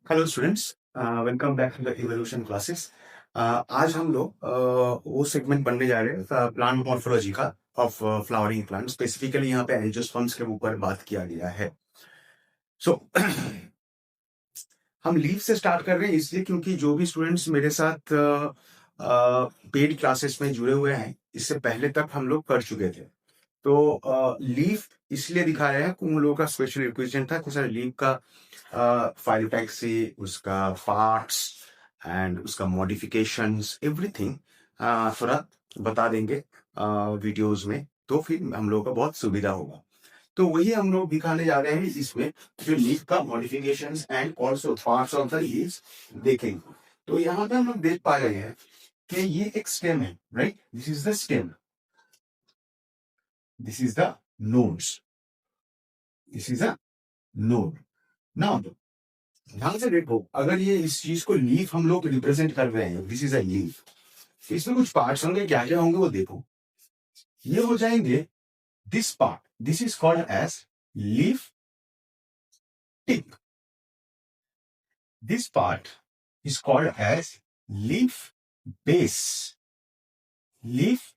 Hello students, welcome back to the evolution classes. आज हम लोग वो सेगमेंट बनने जा रहे हैं प्लांट मॉर्फोलॉजी का ऑफ फ्लावरिंग प्लांट। स्पेसिफिकली यहाँ पे एंजियोस्पर्म्स के ऊपर बात किया गया है। सो हम लीफ से स्टार्ट कर रहे हैं इसलिए क्योंकि जो भी स्टूडेंट्स मेरे साथ पेड क्लासेस में जुड़े हुए हैं इससे पहले तक हम लोग कर चुके थे। तो लीफ इसलिए दिखाया है कि उन लोगों का स्पेशल रिक्वेशन था कि सर लीफ का फाइलोटैक्सी, उसका पार्ट्स एंड उसका मॉडिफिकेशंस एवरीथिंग थोड़ा बता देंगे वीडियोस में, तो फिर हम लोगों का बहुत सुविधा होगा। तो वही हम लोग दिखाने जा रहे हैं इसमें, जो लीफ का modifications and also parts of the leaves देखेंगे। तो यहाँ पे हम लोग देख पा रहे हैं कि ये एक स्टेम है, right? This is the stem, this is the nodes, this is a node. Now ध्यान से देखो, अगर ये इस चीज को लीफ हम लोग रिप्रेजेंट कर रहे हैं, दिस इज अ लीफ, इसमें कुछ पार्ट्स होंगे, क्या क्या होंगे वो देखो। ये हो जाएंगे this part, this is called as leaf tip, this part is called as leaf base, leaf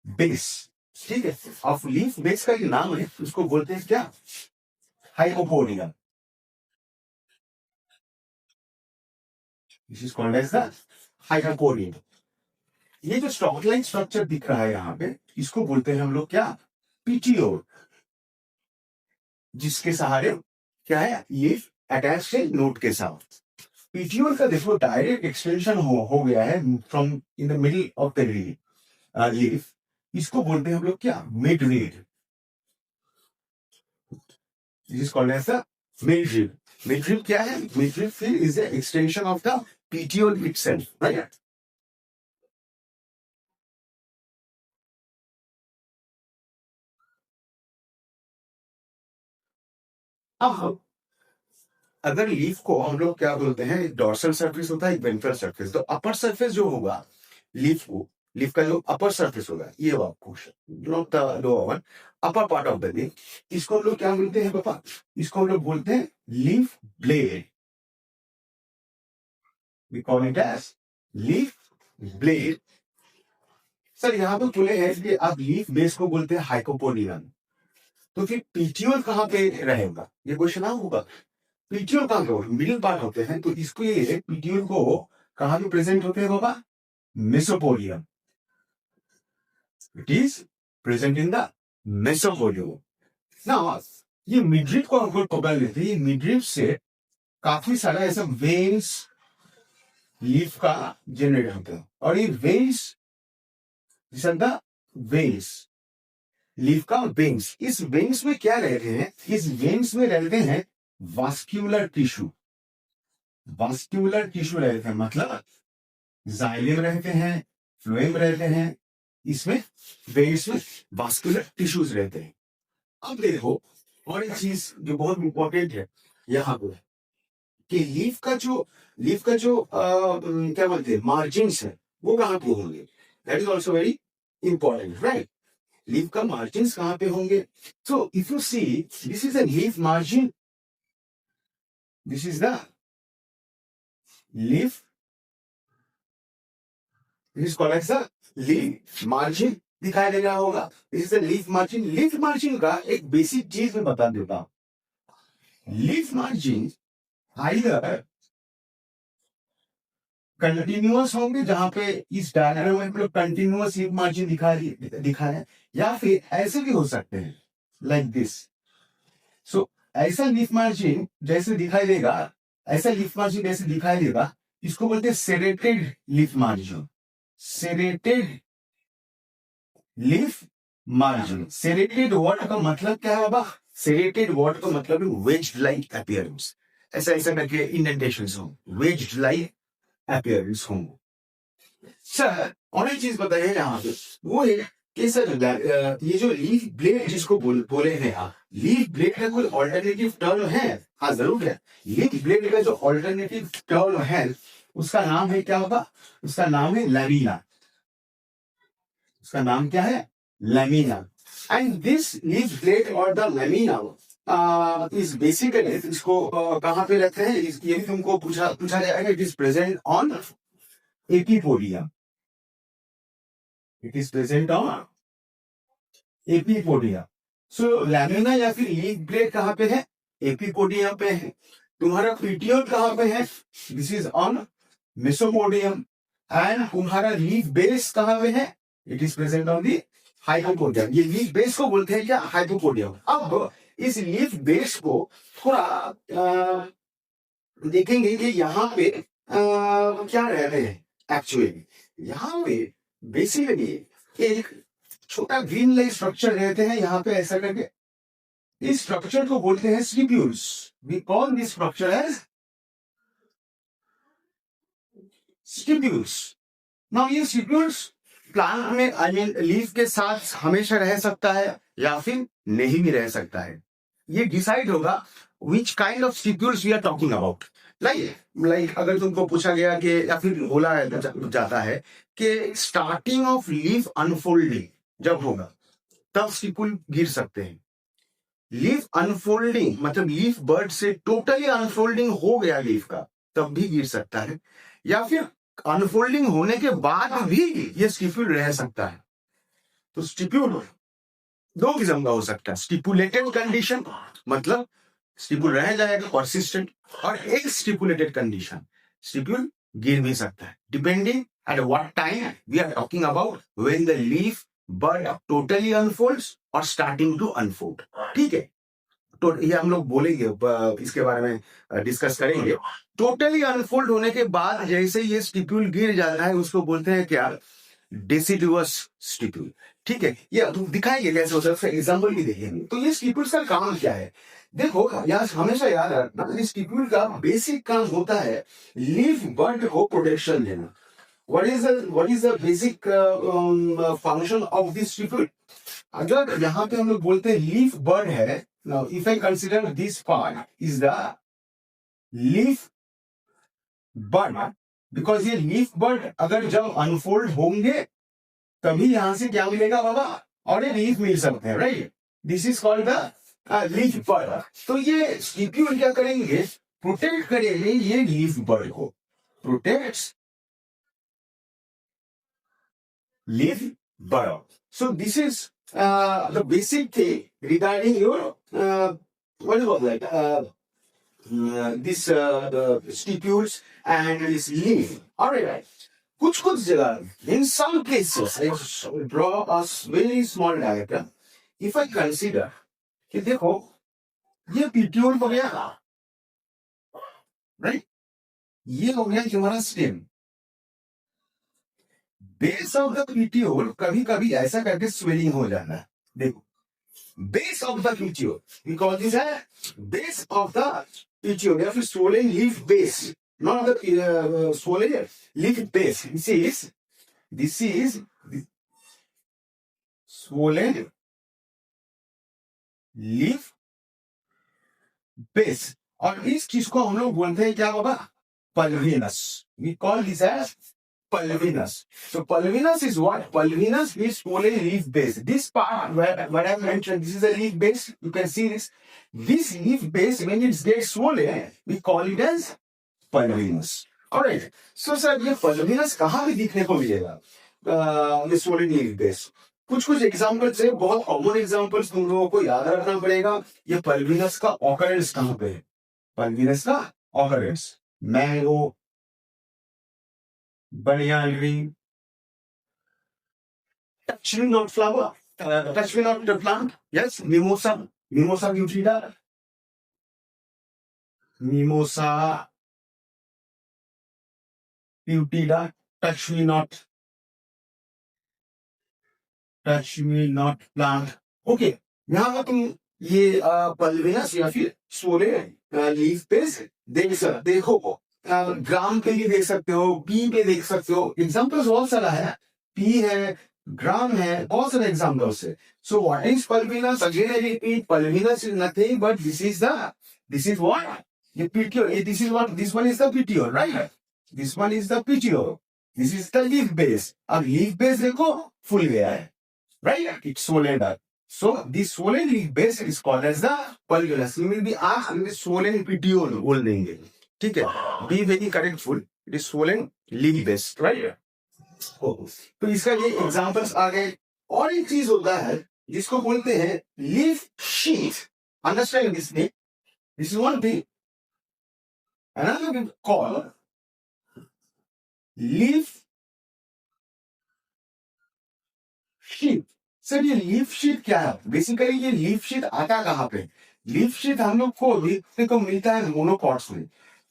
base. ठीक है, अब लीफ बेस का जो नाम है उसको बोलते हैं क्या? Hypopodium. This is called as the hypopodium. ये जो स्टॉकलाइन स्ट्रक्चर दिख रहा है यहाँ पे, इसको बोलते हैं हम लोग क्या? पीटीओल, जिसके सहारे क्या है, ये अटैच है नोड के साथ। पीटीओल का देखो डायरेक्ट एक्सटेंशन हो गया है from in the middle of the leaf. इसको बोलते हैं हम लोग क्या? Mid rib. This is called as the mid rib. Mid rib क्या है? मिड रीड फिर is the extension of the petiole itself, right? अब अगर लीफ को हम लोग क्या बोलते हैं, एक डॉर्सल सरफेस होता है, एक वेंट्रल सरफेस। तो अपर सरफेस जो होगा लीफ को, लीफ का जो अपर सरफेस होगा, ये वाला portion, not the lower one, upper part of the leaf, इसको हम लोग क्या बोलते हैं पापा? इसको हम लोग बोलते हैं leaf blade. We call it as leaf blade. Sir यहाँ पे बोले हैं कि आप लीफ बेस को बोलते हैं हाइपोपोडियम, तो फिर पीटीओल कहाँ पे रहेगा? ये क्वेश्चन होगा। पीटीओल कहाँ पे? मिडिल पार्ट होते हैं, तो इसको ये पीटीओल को कहाँ पे प्रेजेंट होते हैं बाबा? Mesopodium. It is present in the mesopodium. ना ये मिड्रिप को हमको पकड़ लेते हैं, मिड्रिप से काफी सारा ऐसा वेन्स लीफ का जनरेट होता है, और ये वेन्स द वेन्स लीफ का वेन्स। इस वेन्स में क्या रहते हैं? इस वेन्स में रहते हैं वास्क्यूलर टिश्यू। वास्क्यूलर टिश्यू रहते हैं, मतलब जाइलम रहते हैं, फ्लोएम रहते हैं, इसमें वेन्स में वास्कुलर टिश्यूज रहते हैं। अब देखो, और एक चीज जो बहुत इंपॉर्टेंट है यहाँ पे, कि लीफ का जो क्या बोलते हैं, मार्जिन्स है, वो कहाँ पे होंगे? That is also very important, right? Leaf का मार्जिन्स कहाँ पे होंगे? So if you see, this is a leaf margin, this is the leaf, this is called as the leaf margin, दिखाई दे रहा होगा। This is the leaf margin. Leaf margin का एक बेसिक चीज मैं बता देता हूं। लीफ मार्जिन आइदर कंटिन्यूअस होंगे, जहां पे इस डायग्राम में हम कंटिन्यूअस लीफ मार्जिन दिखा है, या फिर ऐसे भी हो सकते हैं लाइक दिस। सो ऐसा लीफ मार्जिन जैसे दिखाई देगा, ऐसा लीफ मार्जिन जैसे दिखाई देगा, इसको बोलते हैं serrated leaf margin. Serrated leaf margin. Serrated word का मतलब क्या है बाबा? सेरेटेड वर्ड का मतलब है वेज्ड लाइक अपीयरेंस। ऐसा ऐसा करके इंडेंटेशंस हो, वेज्ड लाइक अपीयरेंस हो। सर और एक चीज बताइए यहाँ पे, वो है कि सर ये जो लीफ ब्लेड जिसको बोले हैं आप, लीफ ब्लेड का कोई ऑल्टरनेटिव टर्म है? हाँ जरूर है। लीफ ब्लेड का जो ऑल्टरनेटिव टर्म है उसका नाम है क्या होगा? उसका नाम है लैमिना। उसका नाम क्या है? Lamina. And this leaf blade और द लैमिना इस बेसिकली इसको कहाँ पे रहते हैं, ये भी तुमको पूछा जाएगा. It is present on epipodium. It is present on epipodium. So lamina या फिर लीफ ब्लेड कहाँ पे है? एपिपोडियम पे है. तुम्हारा पीटियोल कहाँ पे है? This is on mesopodium. And तुम्हारा लीफ बेस कहाँ पे है? It is present on the hypopodium. ये लीफ बेस को बोलते हैं क्या? हाइपोपोडियम. अब इस लीफ बेस को थोड़ा देखेंगे कि यहाँ पे क्या रह रहे हैं एक्चुअली. यहाँ पे बेसिकली एक छोटा ग्रीन लाइक स्ट्रक्चर रहते हैं यहाँ पे ऐसा करके. इस स्ट्रक्चर को बोलते हैं stipules. We call this structure as stipules. Now ये स्टिप्यूल्स प्लांट में आई मीन लीफ के साथ हमेशा रह सकता है या फिर नहीं भी रह सकता है. ये डिसाइड होगा which kind of stipules we are talking about. Like अगर तुमको पूछा गया कि या फिर बोला जाता है कि स्टार्टिंग ऑफ लीफ अनफोल्डिंग जब होगा तब स्टिप्यूल गिर सकते हैं. लीफ अनफोल्डिंग मतलब लीफ बर्ड से टोटली अनफोल्डिंग हो गया लीफ का तब भी गिर सकता है, या फिर अनफोल्डिंग होने के बाद भी ये स्टिप्यूल रह सकता है. तो स्टिप्यूल दो किस्म का हो सकता है. स्टिपुलेटेड कंडीशन मतलब स्टिप्यूल रह जाएगा परसिस्टेंट, और एक स्टिपुलेटेड कंडीशन स्टिप्यूल गिर भी सकता है. Depending at what time we are talking about, when the leaf bud totally unfolds और स्टार्टिंग टू अनफोल्ड. ठीक है, तो ये हम लोग बोलेंगे, इसके बारे में डिस्कस करेंगे. टोटली अनफोल्ड होने के बाद जैसे ये स्टिप्यूल गिर जाता है उसको बोलते हैं क्या? Deciduous stipule. ठीक है, ये दिखाएंगे कैसे होता है, एग्जाम्पल भी देखेंगे. तो ये स्टिप्यूल्स का काम क्या है? देखो यार, हमेशा याद रखना स्टिप्यूल का बेसिक काम होता है लीफ बर्ड को प्रोटेक्शन देना. What is the basic function of this stipule? अगर यहाँ पे हम लोग बोलते हैं लीफ बर्ड है. Now, if I consider this part is the leaf bud, because ये लीफ बर्ड अगर जब अनफोल्ड होंगे तभी यहां से क्या मिलेगा बाबा? और ये लीफ मिल सकते हैं, right? This is called the leaf bird. तो ये स्टिप्यूल क्या करेंगे? प्रोटेक्ट करेंगे ये लीफ बर्ड को. Protects leaf burrow. So this is the basic thing regarding your what is it like this stipules and this leaf. All right. कुछ जगह in some cases I draw a very small diagram. If I consider कि देखो ये petiole हो गया, right? ये हो गया तुम्हारा stem. Base of the petiole कभी कभी ऐसा करके स्वेलिंग हो जाना है. देखो base of the petiole we call this है बेस ऑफ द पीटियोल या फिर swollen leaf base, not the swollen leaf base. This is swollen leaf base. और इस चीज को हम लोग बोलते हैं क्या होगा? Pulvinus. We call this as pulvinus. So pulvinus is what? Pulvinus is swollen leaf base. This part where I mentioned, this is a leaf base. You can see this. This leaf base, when it gets swollen, we call it as pulvinus. Alright. So sir, ये pulvinus कहाँ भी दिखने को मिलेगा? ये swollen leaf base. कुछ examples है, बहुत कॉमन एग्जाम्पल्स तुम लोगों को याद रखना पड़ेगा. ये पल्विनस का ऑकरेंस कहाँ पे है? पल्विनस का occurrence mango, banyan tree, touch me not flower, touch me not the plant. Yes, mimosa butida, mimosa butida, touch me not plant. Okay, यहाँ पर तुम ये पल्विनस या फिर swollen लीफ पे देखो. ग्राम पे भी देख सकते हो, पी पे देख सकते हो. एग्जाम्पल्स बहुत सारा है, पी है, ग्राम है, बहुत सारे एग्जाम्पल्स है. So what is pulvinus? Again I repeat, pulvinus is nothing but this is what? ये petiole. This one is the petiole, right? This one is the petiole. This is the leaf base. अब leaf base देखो फुल गया है, right? It's swollen up. So the swollen leaf base is called as the pulvulus. You will be asked in the swollen petiole बोल देंगे, ठीक है? Be very correctful. It is swollen leaf base, right? तो इसका ये examples आ गए। और एक चीज होता है जिसको बोलते हैं leaf sheet. Understand this thing? This is one thing. Another thing called leaf sheet। Sir ये लीफ शीट क्या है? बेसिकली ये लीफ शीट आता कहाँ पे? लीफ शीट हम लोग को देखने को मिलता है मोनोकॉट्स में।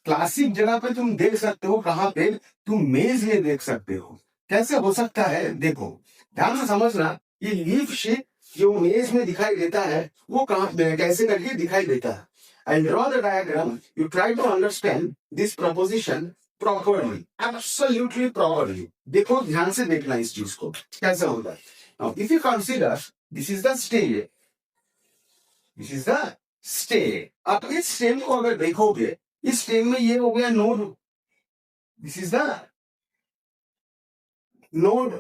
क्लासिक जगह पे तुम देख सकते हो, कहाँ पे? तुम मेज में देख सकते हो। कैसे हो सकता है? देखो ध्यान से समझना, ये लीफ शीट जो मेज में दिखाई देता है वो कहाँ पे कैसे करके दिखाई देता है। And draw the diagram. You try to understand this proposition properly, absolutely properly. देखो ध्यान से देखना इस चीज को कैसा होगा। Now, if you consider this is the stem, this is the stem. अब इस stem को अगर देखोगे, इस stem में ये हो गया node. This is the node,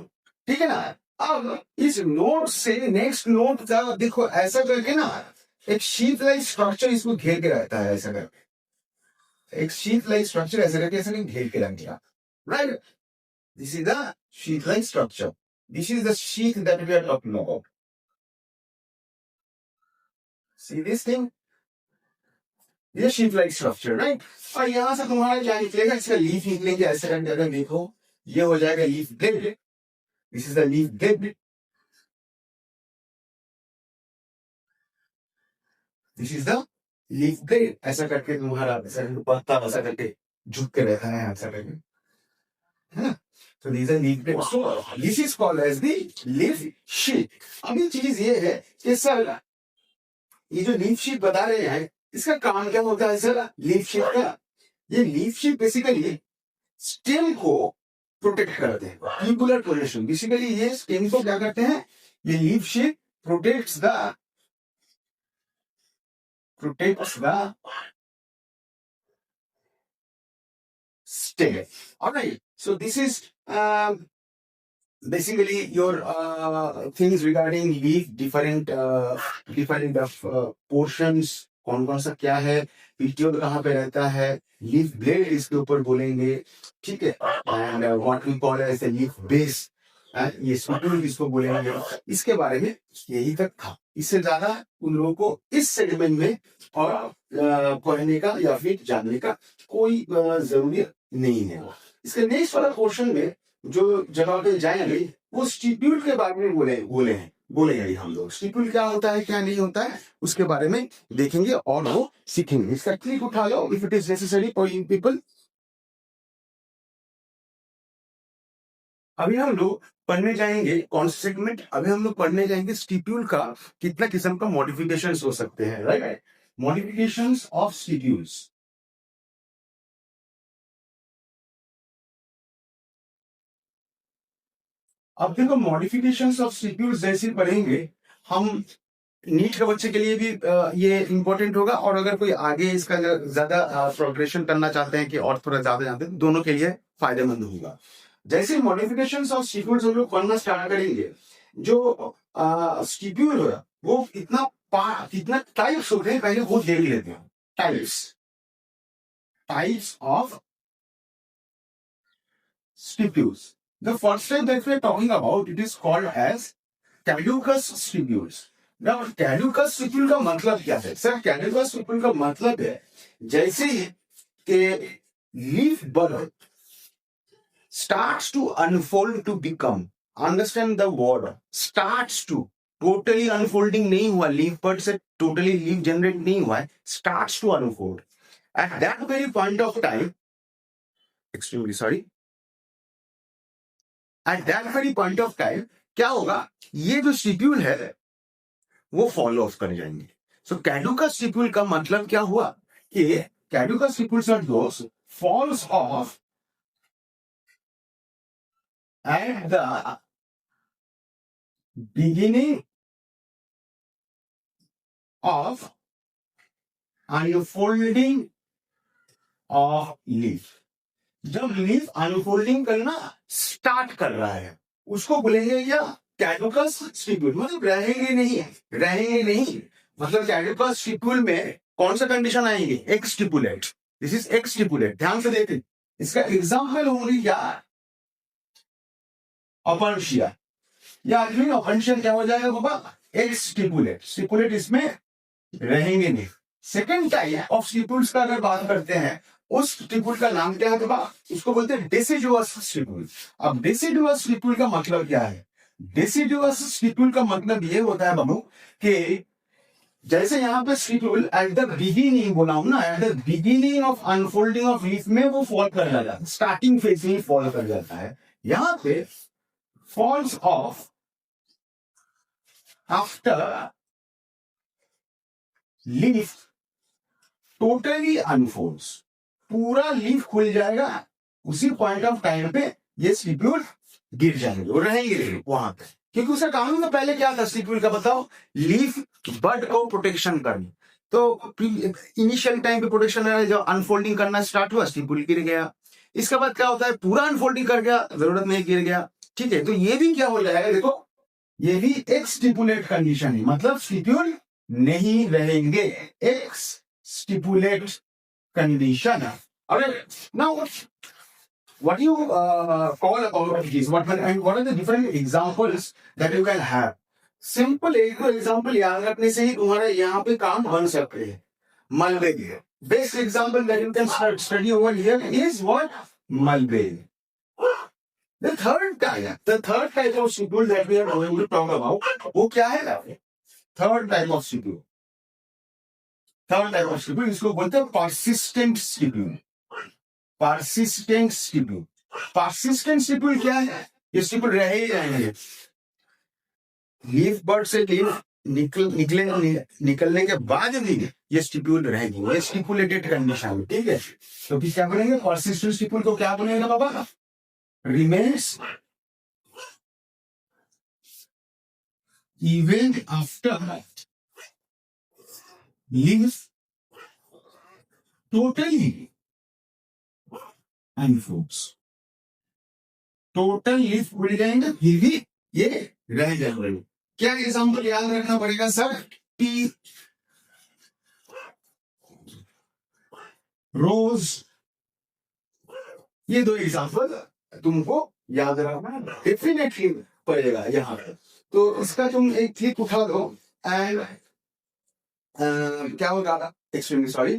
ठीक है ना? अब इस node से next node का देखो ऐसा करके ना एक शीट लाइक स्ट्रक्चर इसको घेर के रहता है, ऐसा करके एक शीट लाइक स्ट्रक्चर ऐसा करके ऐसा नहीं घेर के रख दिया, right? This is the sheath like structure. This is the sheath that we are talking about. See this thing, ये शीट लाइक स्ट्रक्चर, राइट? और यहां से तुम्हारा क्या निकलेगा? इसका लीफ निकलेंगे ऐसे करके। अगर देखो ये हो जाएगा leaf blade. This is the leaf blade. This is the leaf blade. ऐसा करके तुम्हारा पत्ता ऐसा करके झुक के रहता है ऐसा करके, है ना? तो these are leaf blades. So this is called as the leaf sheet. अभी चीज ये है कि सर ये जो लीफ शीट बता रहे हैं इसका काम क्या होता है सर? लीफ शीट का, ये लीफ शीट बेसिकली स्टेम को प्रोटेक्ट करते हैं। ट्यूबुलर पोजीशन, बेसिकली ये स्टेम को क्या करते हैं? ये leaf sheet protects the stem. All right. So this is basically your things regarding leaf, different portions, कौन कौन सा क्या है, पीटियोल कहाँ पे रहता है, लीफ ब्लेड इसके ऊपर बोलेंगे, ठीक है? And what we call as the leaf base, ये स्पिक्यूल इसको बोलेंगे। इसके बारे में यही तक था। इससे ज्यादा उन लोगों को इस सेगमेंट में और पढ़ने का या फिर जानने का कोई जरूरी नहीं है। इसके नेक्स्ट वाला पोर्शन में जो जगह पे जाएंगे वो स्टिप्यूल के बारे में बोलेंगे हम लोग। स्टिप्यूल क्या होता है क्या नहीं होता है उसके बारे में देखेंगे और वो सीखेंगे। इसका क्लिक उठा लो if it is necessary for you people. अभी हम लोग पढ़ने जाएंगे कौन सा सेगमेंट? अभी हम लोग पढ़ने जाएंगे स्टिप्यूल का कितना किस्म का मॉडिफिकेशंस हो सकते हैं, राइट? Modifications of stipules. अब देखो मॉडिफिकेशंस ऑफ स्टिप्यूल्स जैसे पढ़ेंगे हम, नीट के बच्चे के लिए भी ये इंपॉर्टेंट होगा, और अगर कोई आगे इसका ज्यादा प्रोग्रेशन करना चाहते हैं कि और थोड़ा ज्यादा जानते हैं, दोनों के लिए फायदेमंद होगा। जैसे मॉडिफिकेशंस ऑफ स्टिप्यूल्स हम लोग पढ़ना स्टार्ट करेंगे, जो स्टिप्यूल है वो कितना टाइप्स होते हैं पहले वो देख लेते हैं। Types of stipules. The first type that we are talking about, it is called as caducous stipules. Now, caducous stipule का मतलब क्या है? सर caducous stipule का मतलब है जैसे कि leaf bud starts to unfold to become. Understand the word starts to. Totally unfolding नहीं हुआ, leaf bud से totally leaf generate नहीं हुआ है, starts to unfold. At that very point of time, extremely sorry. At that very point of time क्या होगा? ये जो स्टिप्यूल है वो फॉल ऑफ कर जाएंगे। सो कैडुकस स्टिप्यूल का मतलब क्या हुआ कि caducous stipules are those falls off at the beginning of unfolding of leaf. जब लीफ अनफोल्डिंग करना स्टार्ट कर रहा है उसको बोलेंगे क्या? कैडुकस स्टिपुल मतलब रहेंगे नहीं मतलब कैडुकस स्टिपुल में कौन सा कंडीशन आएंगे, एक स्टिपुलेट, दिस इज एक स्टिपुलेट। ध्यान से देखें, इसका एग्जाम्पल होंगी क्या, अपॉर्शिया या आदमी अपॉर्शिया क्या हो जाएगा बाबा, एक स्टिपुलेट, स्टिपुलेट इसमें रहेंगे नहीं। सेकेंड टाइप ऑफ स्टिपुल्स का अगर बात करते हैं, उस स्टिपुल का नाम क्या है बाबा, उसको बोलते हैं डेसिडुअस स्टिपुल। अब डेसिडुअस स्टिपुल का मतलब क्या है, डेसिडुअस स्टिपुल का मतलब ये होता है बाबू कि जैसे यहाँ पे स्टिपुल एट द बिगिनिंग बोला हूं ना, eight the beginning of unfolding of leaf में वो फॉल कर जाता है, स्टार्टिंग फेज में फॉल कर जाता है। यहाँ पे falls off after leaf totally unfolds, पूरा लीफ खुल जाएगा, उसी पॉइंट ऑफ टाइम पे ये स्टिप्यूल गिर जाएंगे और रहेंगे वहां पे, क्योंकि उसका कानून में पहले क्या था स्टिप्यूल का बताओ, लीफ बड को प्रोटेक्शन करनी। तो इनिशियल टाइम पे प्रोटेक्शन है, जब अनफोल्डिंग करना स्टार्ट हुआ स्टिप्यूल गिर गया, इसके बाद क्या होता है पूरा अनफोल्डिंग कर गया, जरूरत नहीं गिर गया। ठीक है, तो ये भी क्या हो जाएगा, देखो ये भी एक स्टिपुलेट कंडीशन है, मतलब स्टिप्यूल नहीं रहेंगे, एक स्टिपुलेट कंडीशन। अरे now what you call about this, what are the different examples that you can have? Simple एक एग्जांपल याद रखने से ही तुम्हारा यहाँ पे काम बन सकते हैं। Mulberry, best example that you can study over here is what, mulberry. The third type of stipule that we are going to talk about, वो क्या है? Third type of stipule इसको बोलते हैं persistent stipule। persistent stipule क्या है? ये stipule रह ही जाएंगे, लीफ बर्ड से लीफ निकलने के बाद भी ये स्टिप्यूल रहेगी, ये स्टिपुलेटेड कंडीशन। ठीक है, तो फिर क्या बोलेंगे, persistent stipule को क्या बोलेंगे बाबा, remains even after leaf totally unfolds, total leaf उड़ जाएंगे फिर भी ये रह जाएंगे। क्या एग्जाम्पल याद रखना पड़ेगा सर, टी रोज, ये दो एग्जाम्पल तुमको याद रखना डेफिनेटली पड़ेगा यहाँ पे। तो इसका तुम एक क्लिक उठा दो एंड क्या होगा, एक्सट्रीमली सॉरी,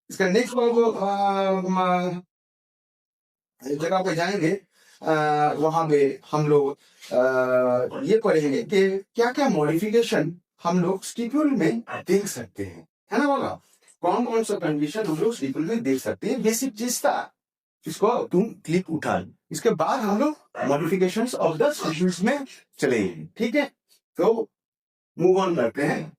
इसका नेक्स्ट जगह पे जाएंगे, वहां पे हम लोग ये पढ़ेंगे कि क्या क्या मॉडिफिकेशन हम लोग स्टिप्यूल में देख सकते हैं, है ना बाबा, कौन कौन सा कंडीशन हम लोग स्टिप्यूल में देख सकते हैं, बेसिक चीज था, इसको तुम क्लिक उठा, इसके बाद हम लोग मॉडिफिकेशंस ऑफ द स्टिप्यूल्स में चलेंगे। ठीक है, तो मूव ऑन करते हैं।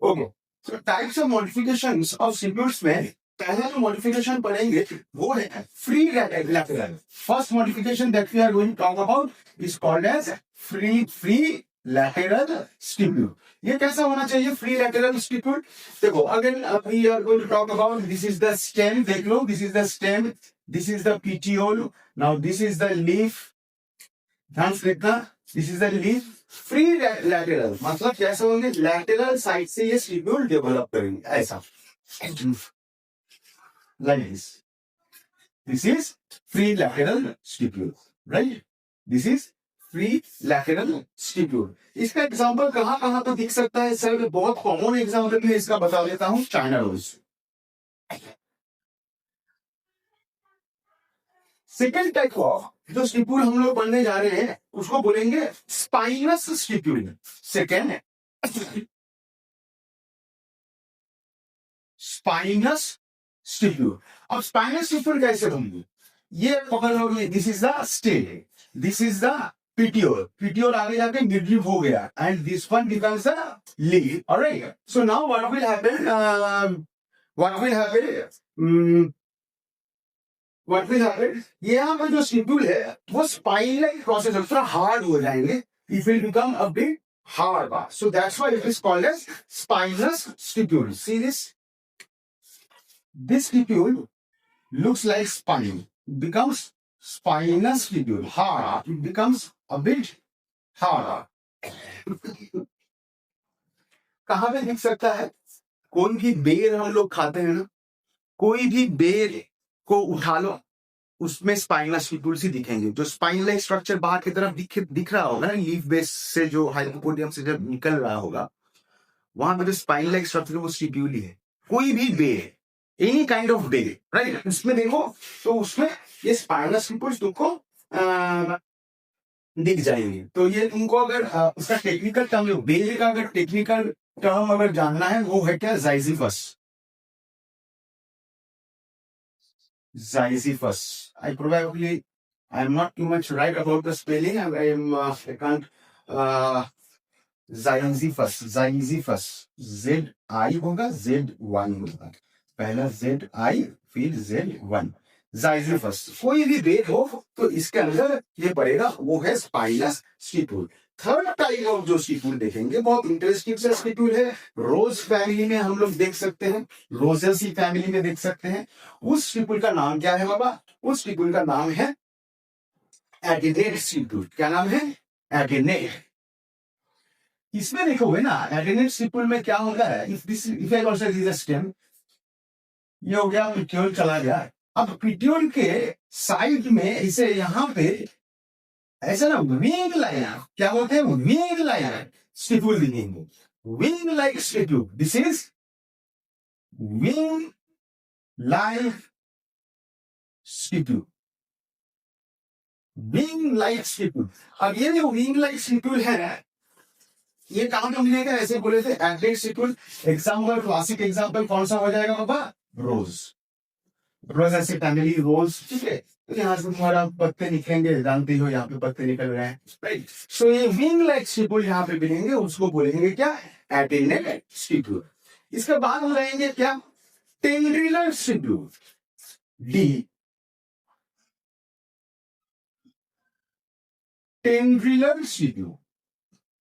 Okay, so types of modifications of stipules में पहला जो मॉडिफिकेशन पढ़ेंगे वो है free lateral. First modification that we are going to talk about is called as free lateral stipule. ये कैसा होना चाहिए फ्री लैटेरल स्टिप्यूल, देखो again we are going to talk about, this is the stem, देख लो this is the stem, this is the petiole, now this is the leaf, ध्यान से देखना, this is the leaf. Free lateral मतलब कैसे होंगे, लैटेरल side से ये स्टिप्यूल डेवलप करेंगे ऐसा, like this. This is free lateral stipule, right? This is free lateral stipule. इसका एग्जांपल कहां तो दिख सकता है सर, बहुत कॉमन एग्जांपल में इसका बता देता हूं, China rose. Second type of जो स्टिप्यूल हम लोग पढ़ने जा रहे हैं उसको बोलेंगे spinous stipule. Second spinous stipule. अब स्पाइनस स्टिप्यूल कैसे होंगे, ये पकड़ लोगे, this is the state, this is the petiole, petiole आगे जाके मिडरिप हो गया, and this one becomes the leaf. Alright, so now what will happen, what will happen, what will happen, ये यहाँ पर जो स्टिप्यूल है वो स्पाइन लाइक प्रोसेस है, थोड़ा हार्ड हो जाएंगे, it will become a bit hard. So that's why it is called as spinous stipule. See this? This stipule looks like spine. Becomes spinous stipule. Hard. It becomes a bit harder. कहाँ पे दिख सकता है? कोई भी बेर हम लोग खाते हैं ना, कोई भी बेर को उठा लो, उसमें स्पाइनस स्टिप्यूल ही दिखेंगे. जो स्पाइनल स्ट्रक्चर बाहर की तरफ दिख रहा होगा ना, लीफ बेस से जो हाइपोपोडियम से जब निकल रहा होगा, वहां पे जो स्पाइनल स्ट्रक्चर वो स्टिप्यूल ही है. कोई भी बेर, एनी काइंड ऑफ बेर, राइट, उसमें देखो तो उसमें ये स्पाइनस स्टिप्यूल तुमको दिख जाएंगे. तो ये तुमको अगर उसका टेक्निकल टर्म, बेर का अगर टेक्निकल टर्म अगर जानना है वो है क्या, जाइजिफस. Ziziphus. I am not too much right about the spelling. I can't. Ziziphus. Z-I होगा, Z-1 होगा. पहला Z-I, फिर Z-1. Ziziphus. कोई भी बेर हो तो इसके अंदर ये पड़ेगा, वो है spinous stipule. Third type of जो स्टिप्यूल देखेंगे, बहुत इंटरेस्टिंग सा स्टिप्यूल है. रोज फैमिली में हम लोग देख सकते हैं, रोजेसी फैमिली में देख सकते हैं. उस स्टिप्यूल का नाम क्या है बाबा? उस स्टिप्यूल का नाम है एडिनेट स्टिप्यूल. क्या नाम है? एडिनेट. इसमें देखोगे ना, एडिनेट स्टिप्यूल में क्या होता है, if I also use a stem, ये हो गया पिट्यूल चला गया. अब पिट्यूल के साइड में इसे यहां पे ऐसा ना विंग लाइन, क्या बोलते हैं, विंग लाइन स्टिप्यूल दिखेंगे. Wing like stipule, this is wing like stipule. Wing like stipule. अब ये जो विंग लाइक स्टिप्यूल है, ये कहां पे मिलेगा? ऐसे बोले थे एडिनेट स्टिप्यूल. एग्जाम्पल, क्लासिक एग्जाम्पल कौन सा हो जाएगा बाबा? रोज. रोज ऐसे फैमिली रोज, ठीक है. तो यहाँ से तुम्हारा पत्ते निकलेंगे, जानते हो यहाँ पे पत्ते निकल रहे हैं, राइट. सो ये विंग लाइक स्टिप्यूल यहाँ पे मिलेंगे, उसको बोलेंगे क्या? एडिनेट स्टिप्यूल. इसके बाद हम रहेंगे क्या? टेंड्रिलर स्टिप्यूल. D, टेंड्रिलर stipule.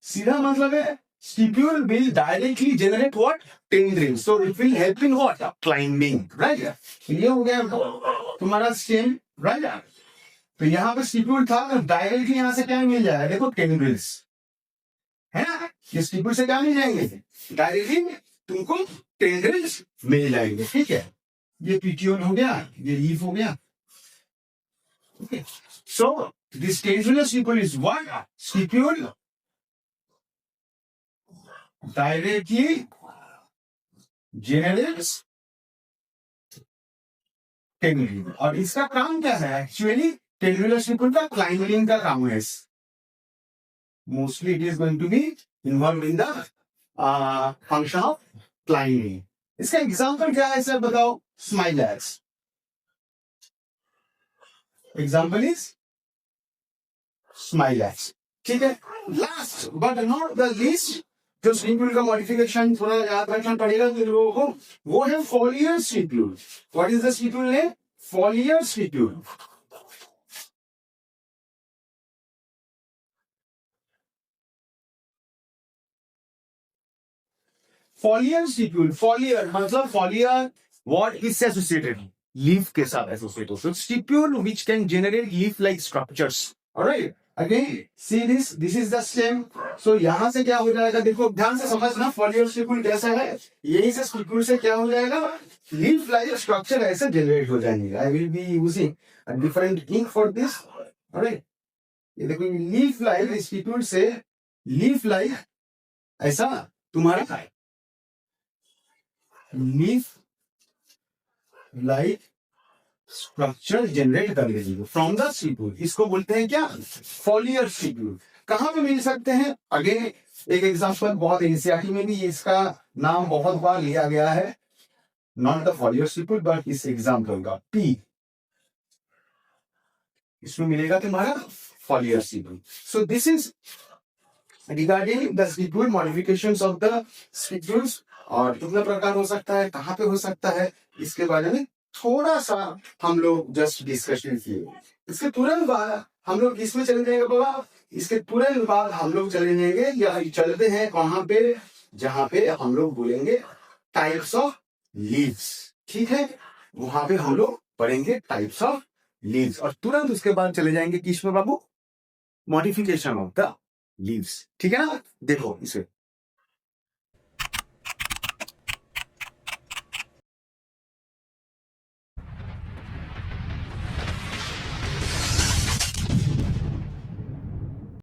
सीधा मतलब है stipule will directly generate what? Tendrils. So it will help in what? Climbing, right? ये हो गया तुम्हारा स्टेम, राइट. तो यहाँ पे स्टिप्यूल था, डायरेक्टली यहाँ से क्या मिल जाएगा? देखो टेंड्रिल्स है ना. ये स्टिप्यूल से क्या मिल जाएंगे? डायरेक्टली तुमको टेंड्रिल्स मिल जाएंगे, ठीक है. ये पिट्यूल हो गया, ये लीफ हो गया. Okay. So this tendrillous stipule is what? Stipule directly generates tendril. और इसका काम क्या है? एक्चुअली टेंड्रिलर स्टिप्यूल का क्लाइंबिंग का काम है. Mostly it is going to be involve in the function of climbing. इसका एग्जांपल क्या है सर, बताओ? स्माइलैक्स. एग्जांपल इज स्माइलैक्स, ठीक है. Last but not the least जो स्टिप्यूल का मॉडिफिकेशन थोड़ा याद रखना पड़ेगा लोगों को, वो है foliar stipule. What is the stipule name? Foliar stipule. Foliar stipule. Foliar मतलब foliar what is associated, leaf के साथ associated. So stipule which can generate leaf like structures. Alright, again see this is the stem. So यहां से क्या हो जाएगा, देखो ध्यान से समझना फॉलियर स्टिप्यूल कैसा है. यही से स्टिप्यूल से क्या हो जाएगा? लीफ लाइक स्ट्रक्चर ऐसे जनरेट हो जाएंगे. I will be using a different ink for this. Alright, ये देखो लीफ लाइक स्टिप्यूल से लीफ लाइक ऐसा तुम्हारा लीफ लाइक स्ट्रक्चर जनरेट कर लीजिए फ्रॉम द स्टिप्यूल. इसको बोलते हैं क्या? Foliar stipule. कहां पे मिल सकते हैं? अगेन एक एग्जांपल, बहुत एनसीईआरटी में भी इसका नाम बहुत बार लिया गया है. Not the foliar stipule but इस एग्जांपल का पी. इसमें मिलेगा तुम्हारा foliar sebum. So this is regarding the spicule modifications of the spicules, और कितने प्रकार हो सकता है, कहाँ पे हो सकता है, इसके बारे में थोड़ा सा हम लोग जस्ट डिस्कशन किए। इसके तुरंत बाद हम लोग इसमें चले जाएंगे बाबा, इसके तुरंत बाद हम लोग चले जाएंगे या चलते हैं कहाँ पे, जहाँ पे हम लोग बोलेंगे टाइप्स ऑफ लीव्स। ठीक है, वहां पे हम लोग पढ़ेंगे टाइप्स ऑफ लीव्स, और तुरंत उसके बाद चले जाएंगे किस में बाबू, मॉडिफिकेशन ऑफ द लीव्स। ठीक है ना, देखो इसे